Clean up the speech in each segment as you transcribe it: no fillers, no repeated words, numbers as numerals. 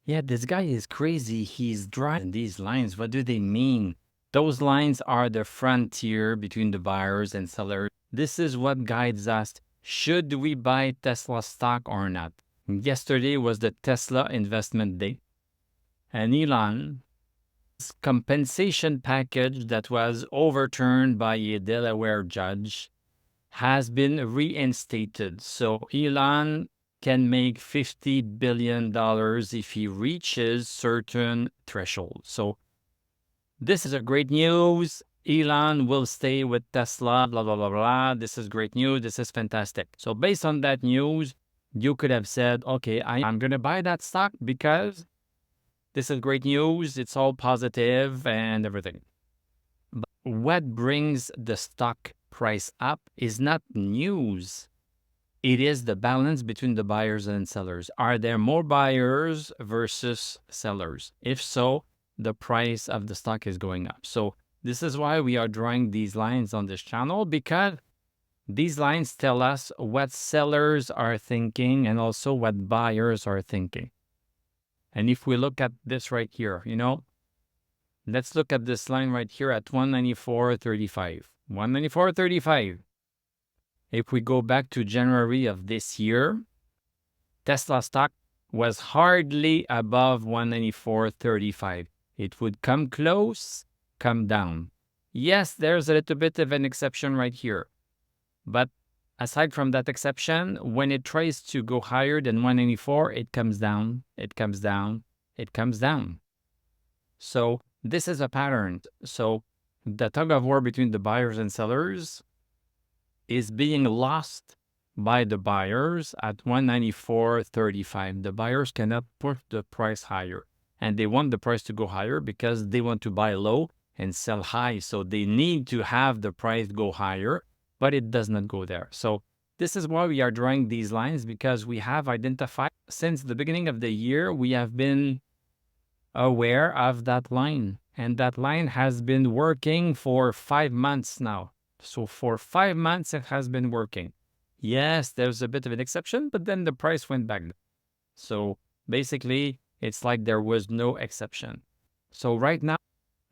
Yeah, this guy is crazy. He's drawing these lines. What do they mean? Those lines are the frontier between the buyers and sellers. This is what guides us. Should we buy Tesla stock or not? Yesterday was the Tesla investment day, and Elon's compensation package that was overturned by a Delaware judge has been reinstated. So Elon can make $50 billion if he reaches certain thresholds. So this is a great news. Elon will stay with Tesla, blah, blah, blah, blah. This is great news. This is fantastic. So based on that news, you could have said, okay, I'm going to buy that stock because this is great news. It's all positive and everything. But what brings the stock price up is not news. It is the balance between the buyers and sellers. Are there more buyers versus sellers? If so, the price of the stock is going up. So this is why we are drawing these lines on this channel, because these lines tell us what sellers are thinking and also what buyers are thinking. And if we look at this right here, let's look at this line right here at 194.35. 194.35. If we go back to January of this year, Tesla stock was hardly above 194.35. It would come close, come down. Yes, there's a little bit of an exception right here. But aside from that exception, when it tries to go higher than 194, it comes down, it comes down, it comes down. So this is a pattern. So the tug of war between the buyers and sellers is being lost by the buyers at 194.35. The buyers cannot push the price higher. And they want the price to go higher because they want to buy low and sell high. So they need to have the price go higher, but it does not go there. So this is why we are drawing these lines, because we have identified since the beginning of the year, we have been aware of that line. And that line has been working for 5 months now. So for 5 months, it has been working. Yes, there's a bit of an exception, but then the price went back. So basically, it's like there was no exception. So right now,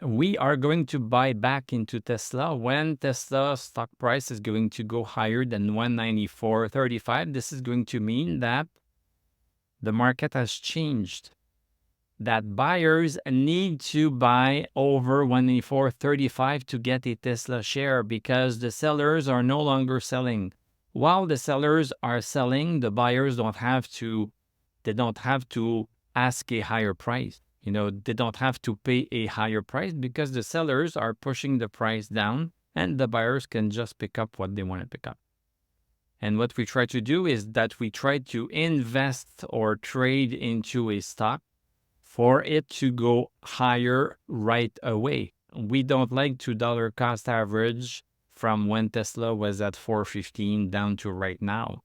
we are going to buy back into Tesla when Tesla stock price is going to go higher than 194.35. This is going to mean that the market has changed, that buyers need to buy over 194.35 to get a Tesla share, because the sellers are no longer selling. While the sellers are selling, the buyers don't have to ask a higher price. They don't have to pay a higher price because the sellers are pushing the price down and the buyers can just pick up what they want to pick up. And what we try to do is that we try to invest or trade into a stock for it to go higher right away. We don't like $2 cost average from when Tesla was at 415 down to right now.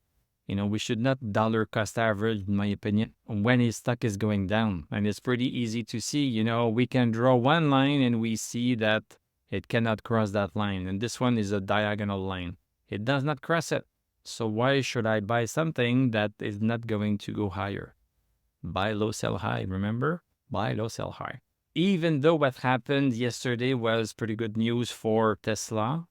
We should not dollar cost average, in my opinion, when a stock is going down. And it's pretty easy to see, we can draw one line and we see that it cannot cross that line. And this one is a diagonal line. It does not cross it. So why should I buy something that is not going to go higher? Buy low, sell high. Remember? Buy low, sell high. Even though what happened yesterday was pretty good news for Tesla,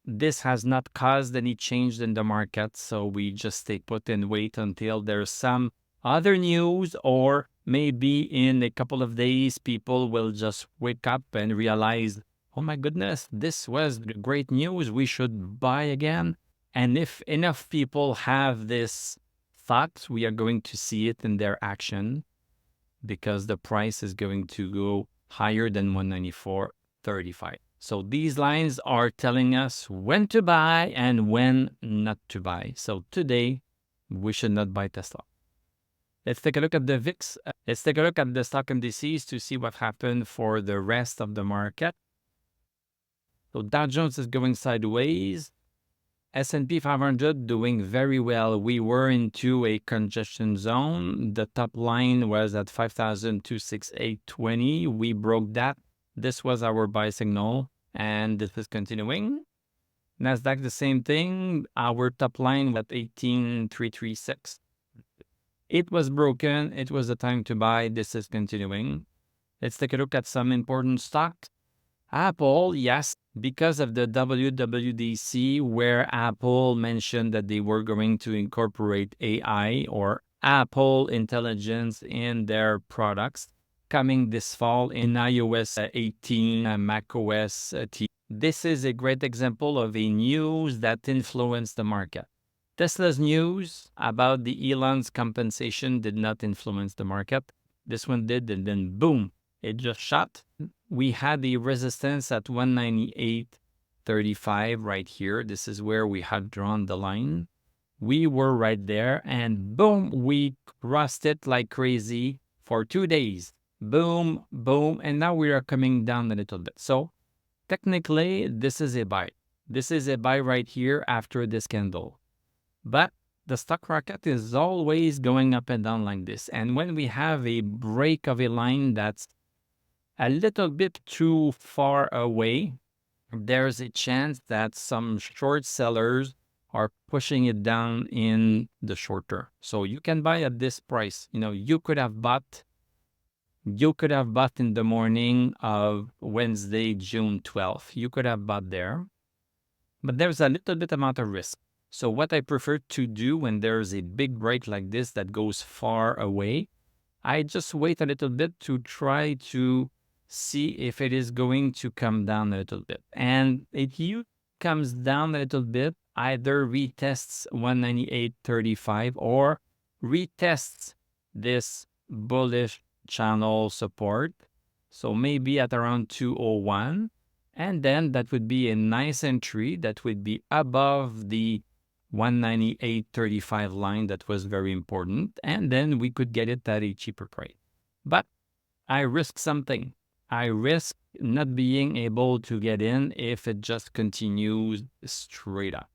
this has not caused any change in the market. So we just stay put and wait until there's some other news, or maybe in a couple of days, people will just wake up and realize, oh my goodness, this was great news. We should buy again. And if enough people have this thought, we are going to see it in their action, because the price is going to go higher than 194.35. So these lines are telling us when to buy and when not to buy. So today, we should not buy Tesla. Let's take a look at the VIX. Let's take a look at the stock indices to see what happened for the rest of the market. So Dow Jones is going sideways. S&P 500 doing very well. We were into a congestion zone. The top line was at 5,268.20. We broke that. This was our buy signal, and this is continuing. Nasdaq, the same thing. Our top line at 18,336. It was broken. It was the time to buy. This is continuing. Let's take a look at some important stocks. Apple, yes, because of the WWDC, where Apple mentioned that they were going to incorporate AI or Apple Intelligence in their products coming this fall in iOS 18, macOS 10. This is a great example of a news that influenced the market. Tesla's news about the Elon's compensation did not influence the market. This one did, and then boom, it just shot. We had the resistance at 198.35 right here. This is where we had drawn the line. We were right there, and boom, we crossed it like crazy for 2 days. Boom, boom, and now we are coming down a little bit. So technically, this is a buy. This is a buy right here after this candle. But the stock market is always going up and down like this. And when we have a break of a line that's a little bit too far away, there's a chance that some short sellers are pushing it down in the short term. So you can buy at this price. You could have bought in the morning of Wednesday, June 12th. You could have bought there. But there's a little bit amount of risk. So what I prefer to do when there's a big break like this that goes far away, I just wait a little bit to try to see if it is going to come down a little bit. And if it comes down a little bit, either retests 198.35 or retests this bullish channel support. So maybe at around 201. And then that would be a nice entry that would be above the 198.35 line that was very important. And then we could get it at a cheaper price. But I risk something. I risk not being able to get in if it just continues straight up.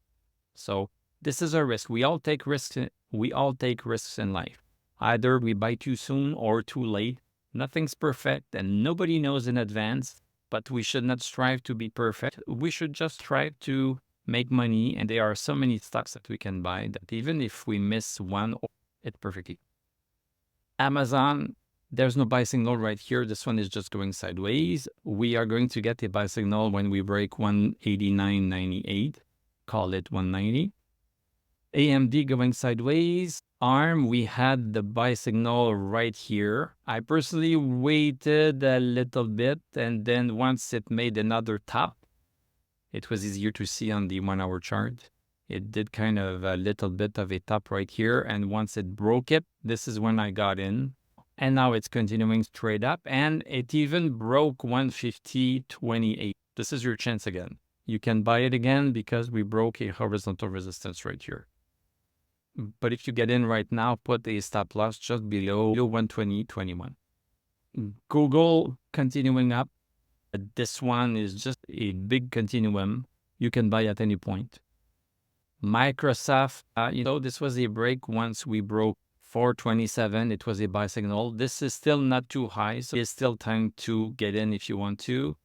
So this is a risk. We all take risks. We all take risks in life. Either we buy too soon or too late. Nothing's perfect and nobody knows in advance, but we should not strive to be perfect. We should just strive to make money. And there are so many stocks that we can buy that even if we miss one, it perfectly. Amazon, there's no buy signal right here. This one is just going sideways. We are going to get a buy signal when we break 189.98. Call it 190. AMD going sideways. ARM, we had the buy signal right here. I personally waited a little bit, and then once it made another top, it was easier to see on the 1 hour chart. It did kind of a little bit of a top right here, and once it broke it, this is when I got in. And now it's continuing straight up, and it even broke 150.28. This is your chance again. You can buy it again because we broke a horizontal resistance right here. But if you get in right now, put a stop loss just below 120.21. Google continuing up. This one is just a big continuum. You can buy at any point. Microsoft, this was a break once we broke 427. It was a buy signal. This is still not too high, so it's still time to get in if you want to.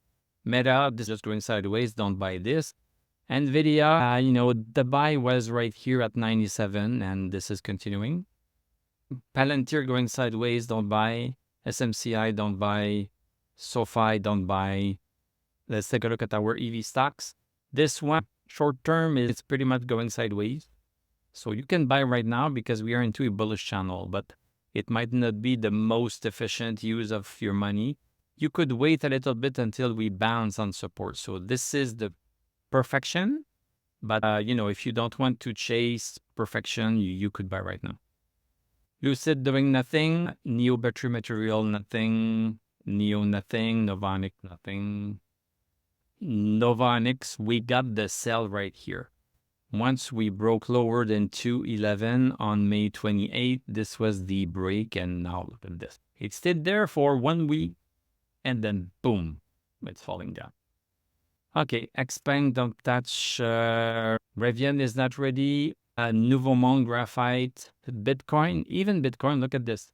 Meta, this is just going sideways. Don't buy this. NVIDIA, the buy was right here at 97, and this is continuing. Palantir going sideways. Don't buy. SMCI, don't buy. SoFi, don't buy. Let's take a look at our EV stocks. This one, short term, is pretty much going sideways. So you can buy right now because we are into a bullish channel, but it might not be the most efficient use of your money. You could wait a little bit until we bounce on support. So this is the perfection. But, if you don't want to chase perfection, you could buy right now. Lucid doing nothing. Neo Battery Material, nothing. Neo, nothing. Novonic, nothing. Novonix, we got the sell right here. Once we broke lower than 211 on May 28th, this was the break, and now look at this. It stayed there for 1 week, and then boom, it's falling down. Okay, Xpeng, don't touch. Rivian is not ready. Nouveau Monde Graphite, Bitcoin, even Bitcoin, look at this.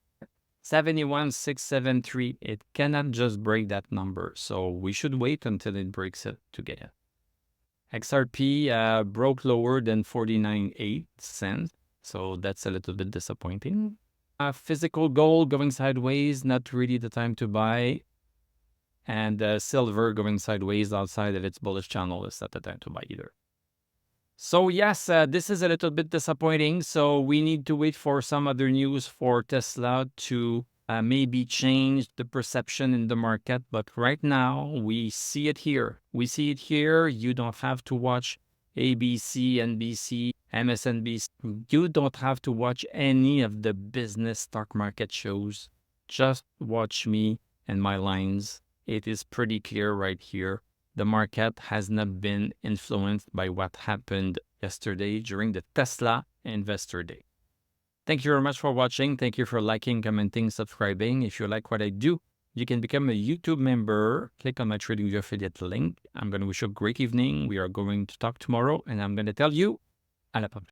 71,673. It cannot just break that number, so we should wait until it breaks it to get it. XRP broke lower than 49.8 cents, so that's a little bit disappointing. Physical gold going sideways, not really the time to buy. And silver going sideways outside of its bullish channel is not the time to buy either. So yes, this is a little bit disappointing. So we need to wait for some other news for Tesla to maybe change the perception in the market. But right now, we see it here. We see it here. You don't have to watch ABC, NBC, MSNBC. You don't have to watch any of the business stock market shows. Just watch me and my lines. It is pretty clear right here. The market has not been influenced by what happened yesterday during the Tesla Investor Day. Thank you very much for watching. Thank you for liking, commenting, subscribing. If you like what I do, you can become a YouTube member. Click on my TradingView affiliate link. I'm going to wish you a great evening. We are going to talk tomorrow, and I'm going to tell you à la prochaine.